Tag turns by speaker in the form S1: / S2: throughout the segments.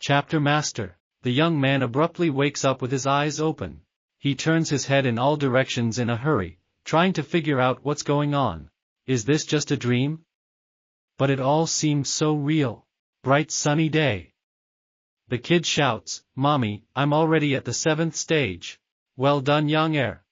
S1: Chapter Master. The young man abruptly wakes up with his eyes open. He turns his head in all directions in a hurry, trying to figure out what's going on. Is this just a dream? But it all seems so real. Bright sunny day. The kid shouts, "Mommy, I'm already at the 7th stage. Well done, young heir.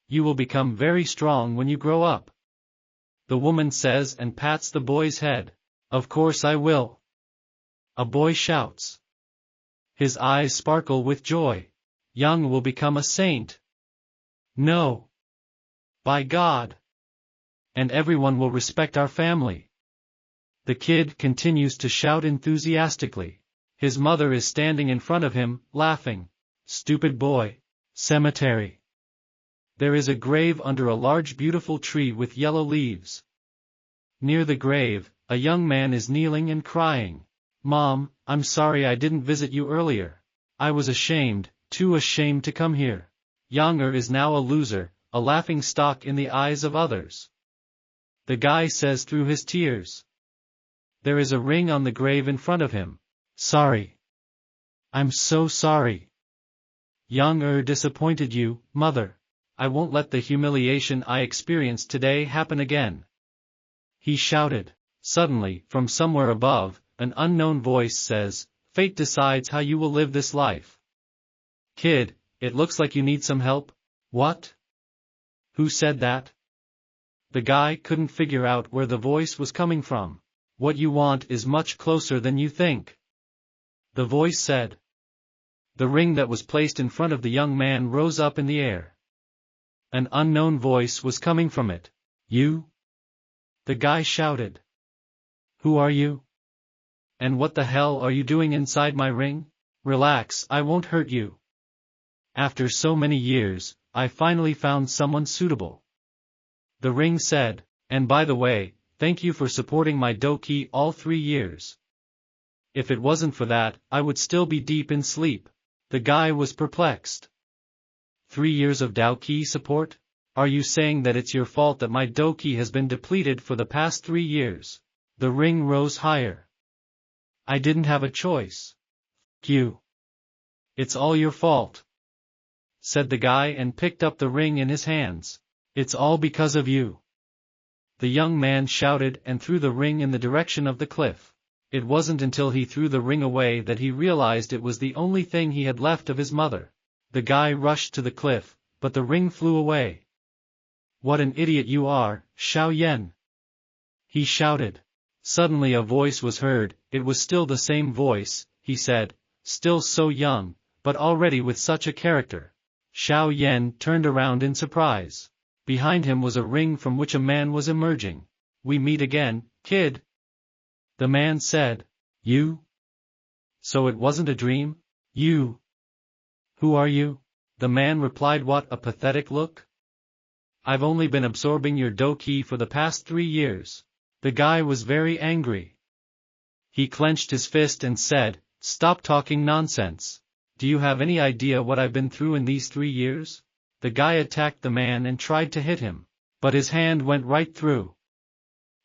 S1: You will become very strong when you grow up." The woman says and pats the boy's head. "Of course I will." A boy shouts. His eyes sparkle with joy. Young will become a saint. No. By God. And everyone will respect our family. The kid continues to shout enthusiastically. His mother is standing in front of him, laughing. Stupid boy. Cemetery. There is a grave under a large beautiful tree with yellow leaves. Near the grave, a young man is kneeling and crying. "Mom, I'm sorry I didn't visit you earlier. I was ashamed, too ashamed to come here." Younger is now a loser, a laughing stock in the eyes of others. The guy says through his tears. There is a ring on the grave in front of him. "Sorry. I'm so sorry. Young disappointed you, mother. I won't let the humiliation I experienced today happen again." He shouted. Suddenly, from somewhere above, an unknown voice says, "Fate decides how you will live this life. Kid, it looks like you need some help." What? Who said that? The guy couldn't figure out where the voice was coming from. "What you want is much closer than you think," the voice said. The ring that was placed in front of the young man rose up in the air. An unknown voice was coming from it. "You?" The guy shouted. "Who are you? And what the hell are you doing inside my ring?" "Relax, I won't hurt you. After so many years, I finally found someone suitable," the ring said. "And by the way, thank you for supporting my doki all 3 years. If it wasn't for that, I would still be deep in sleep." The guy was perplexed. 3 years of doki support? Are you saying that it's your fault that my doki has been depleted for the past 3 years? The ring rose higher. "I didn't have a choice. F you. It's all your fault," said the guy and picked up the ring in his hands. "It's all because of you," the young man shouted and threw the ring in the direction of the cliff. It wasn't until he threw the ring away that he realized it was the only thing he had left of his mother. The guy rushed to the cliff, but the ring flew away. "What an idiot you are, Xiao Yan!" he shouted. Suddenly a voice was heard. It was still the same voice, he said, still so young, but already with such a character. Xiao Yan turned around in surprise. Behind him was a ring from which a man was emerging. "We meet again, kid," the man said. "You? So it wasn't a dream? You? Who are you?" The man replied. "What a pathetic look. I've only been absorbing your doki for the past 3 years. The guy was very angry. He clenched his fist and said, "Stop talking nonsense. Do you have any idea what I've been through in these 3 years? The guy attacked the man and tried to hit him, but his hand went right through.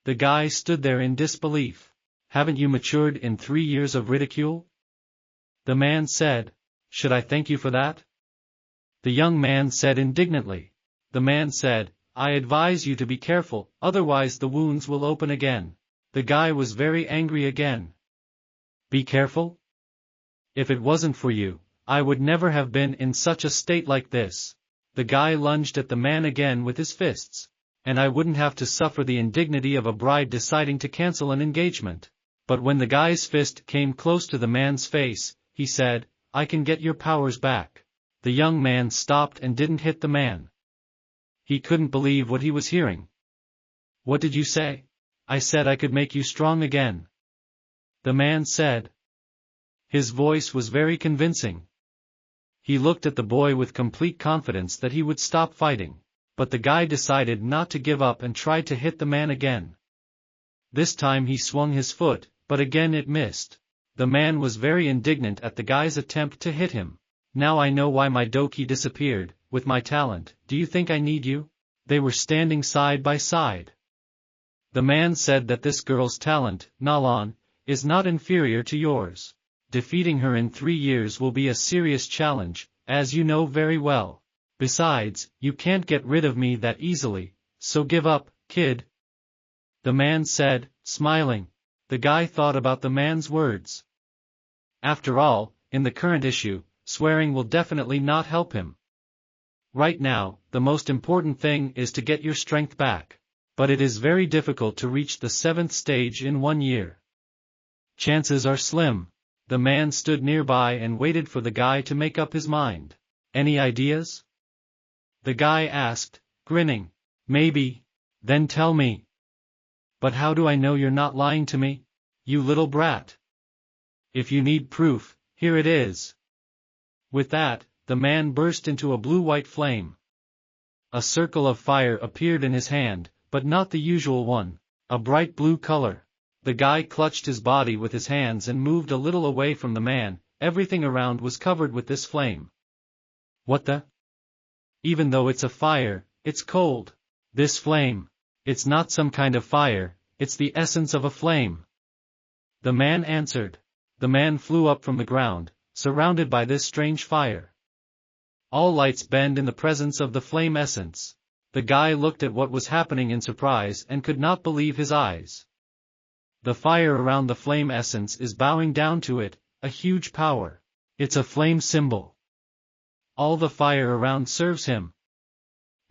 S1: The guy stood there in disbelief. "Haven't you matured in 3 years of ridicule?" the man said. "Should I thank you for that?" the young man said indignantly. The man said, "I advise you to be careful, otherwise the wounds will open again." The guy was very angry again. "Be careful? If it wasn't for you, I would never have been in such a state like this." The guy lunged at the man again with his fists. "And I wouldn't have to suffer the indignity of a bride deciding to cancel an engagement." But when the guy's fist came close to the man's face, he said, "I can get your powers back." The young man stopped and didn't hit the man. He couldn't believe what he was hearing. "What did you say?" "I said I could make you strong again," the man said. His voice was very convincing. He looked at the boy with complete confidence that he would stop fighting. But the guy decided not to give up and tried to hit the man again. This time he swung his foot, but again it missed. The man was very indignant at the guy's attempt to hit him. "Now I know why my doki disappeared. With my talent, do you think I need you?" They were standing side by side. The man said that this girl's talent, Nalan, is not inferior to yours. Defeating her in 3 years will be a serious challenge, as you know very well. Besides, you can't get rid of me that easily, so give up, kid. The man said, smiling. The guy thought about the man's words. After all, in the current issue, swearing will definitely not help him. Right now, the most important thing is to get your strength back. But it is very difficult to reach the 7th stage in 1 year. Chances are slim. The man stood nearby and waited for the guy to make up his mind. Any ideas? The guy asked, grinning. Maybe. Then tell me. But how do I know you're not lying to me? You little brat. If you need proof, here it is. With that, the man burst into a blue-white flame. A circle of fire appeared in his hand, but not the usual one, a bright blue color. The guy clutched his body with his hands and moved a little away from the man. Everything around was covered with this flame. What the? Even though it's a fire, it's cold. This flame. It's not some kind of fire, it's the essence of a flame. The man answered. The man flew up from the ground, surrounded by this strange fire. All lights bend in the presence of the flame essence. The guy looked at what was happening in surprise and could not believe his eyes. The fire around the flame essence is bowing down to it, a huge power. It's a flame symbol. All the fire around serves him.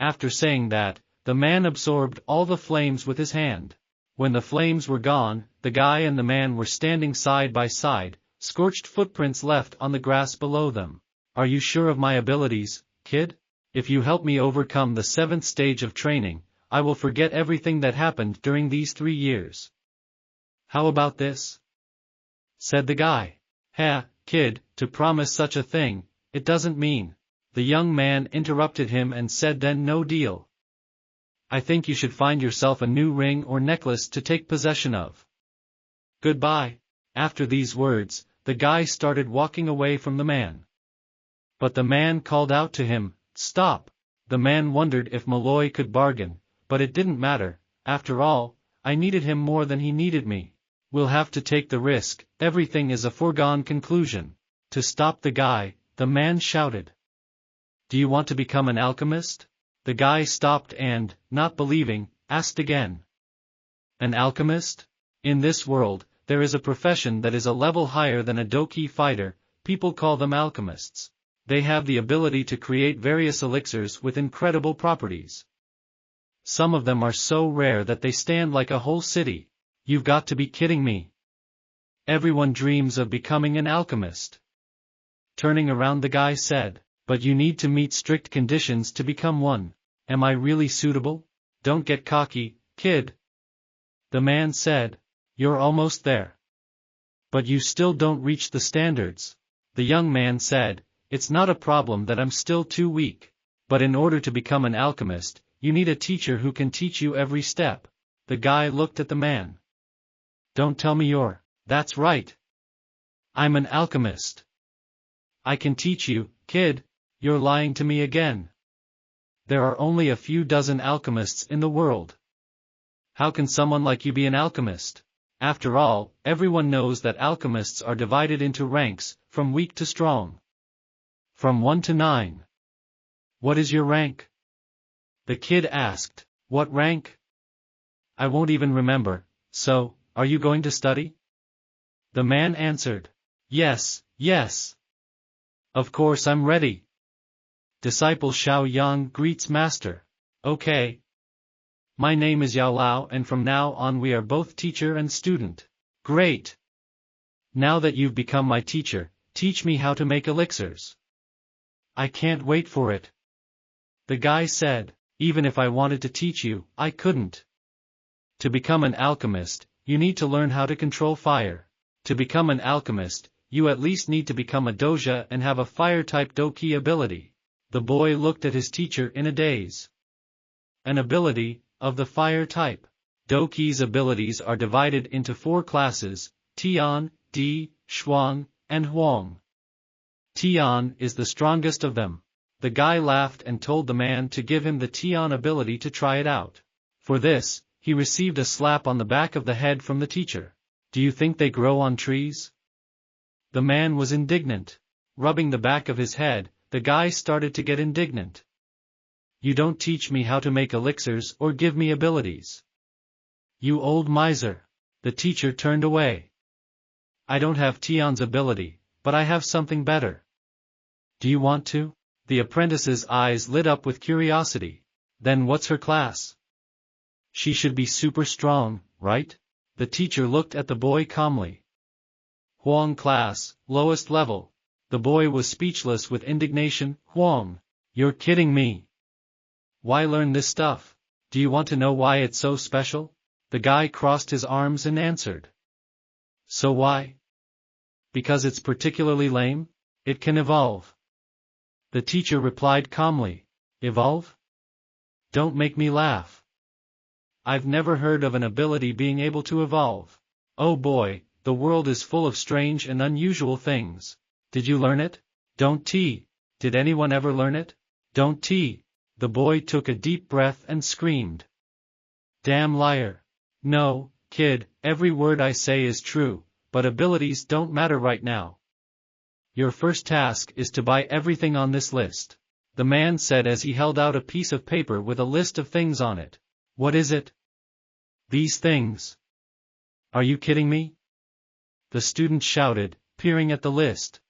S1: After saying that, the man absorbed all the flames with his hand. When the flames were gone, the guy and the man were standing side by side, scorched footprints left on the grass below them. Are you sure of my abilities, kid? If you help me overcome the 7th stage of training, I will forget everything that happened during these 3 years. How about this? Said the guy. Ha, kid, to promise such a thing, it doesn't mean. The young man interrupted him and said then no deal. I think you should find yourself a new ring or necklace to take possession of. Goodbye. After these words, the guy started walking away from the man. But the man called out to him, stop. The man wondered if Malloy could bargain, but it didn't matter. After all, I needed him more than he needed me. We'll have to take the risk, everything is a foregone conclusion. To stop the guy, the man shouted. Do you want to become an alchemist? The guy stopped and, not believing, asked again. An alchemist? In this world, there is a profession that is a level higher than a doki fighter, people call them alchemists. They have the ability to create various elixirs with incredible properties. Some of them are so rare that they stand like a whole city. You've got to be kidding me. Everyone dreams of becoming an alchemist. Turning around, the guy said, but you need to meet strict conditions to become one. Am I really suitable? Don't get cocky, kid. The man said, you're almost there. But you still don't reach the standards. The young man said, it's not a problem that I'm still too weak. But in order to become an alchemist, you need a teacher who can teach you every step. The guy looked at the man. Don't tell me you're. That's right. I'm an alchemist. I can teach you, kid. You're lying to me again. There are only a few dozen alchemists in the world. How can someone like you be an alchemist? After all, everyone knows that alchemists are divided into ranks, from weak to strong. From 1 to 9. What is your rank? The kid asked. What rank? I won't even remember. So, are you going to study? The man answered. Yes, yes. Of course I'm ready. Disciple Xiao Yang greets master. Okay. My name is Yao Lao and from now on we are both teacher and student. Great. Now that you've become my teacher, teach me how to make elixirs. I can't wait for it. The guy said, even if I wanted to teach you, I couldn't. To become an alchemist, you need to learn how to control fire. To become an alchemist, you at least need to become a doja and have a fire-type doki ability. The boy looked at his teacher in a daze. An ability, of the fire type. Doki's abilities are divided into 4 classes, Tian, Di, Shuang, and Huang. Tian is the strongest of them. The guy laughed and told the man to give him the Tian ability to try it out. For this, he received a slap on the back of the head from the teacher. Do you think they grow on trees? The man was indignant. Rubbing the back of his head, the guy started to get indignant. You don't teach me how to make elixirs or give me abilities. You old miser. The teacher turned away. I don't have Tion's ability, but I have something better. Do you want to? The apprentice's eyes lit up with curiosity. Then what's her class? She should be super strong, right? The teacher looked at the boy calmly. Huang class, lowest level. The boy was speechless with indignation. Huang, you're kidding me. Why learn this stuff? Do you want to know why it's so special? The guy crossed his arms and answered. So why? Because it's particularly lame? It can evolve. The teacher replied calmly. Evolve? Don't make me laugh. I've never heard of an ability being able to evolve. Oh boy, the world is full of strange and unusual things. Did you learn it? Don't tee. Did anyone ever learn it? Don't tee. The boy took a deep breath and screamed. Damn liar. No, kid, every word I say is true, but abilities don't matter right now. Your first task is to buy everything on this list, the man said as he held out a piece of paper with a list of things on it. What is it? These things. Are you kidding me? The student shouted, peering at the list.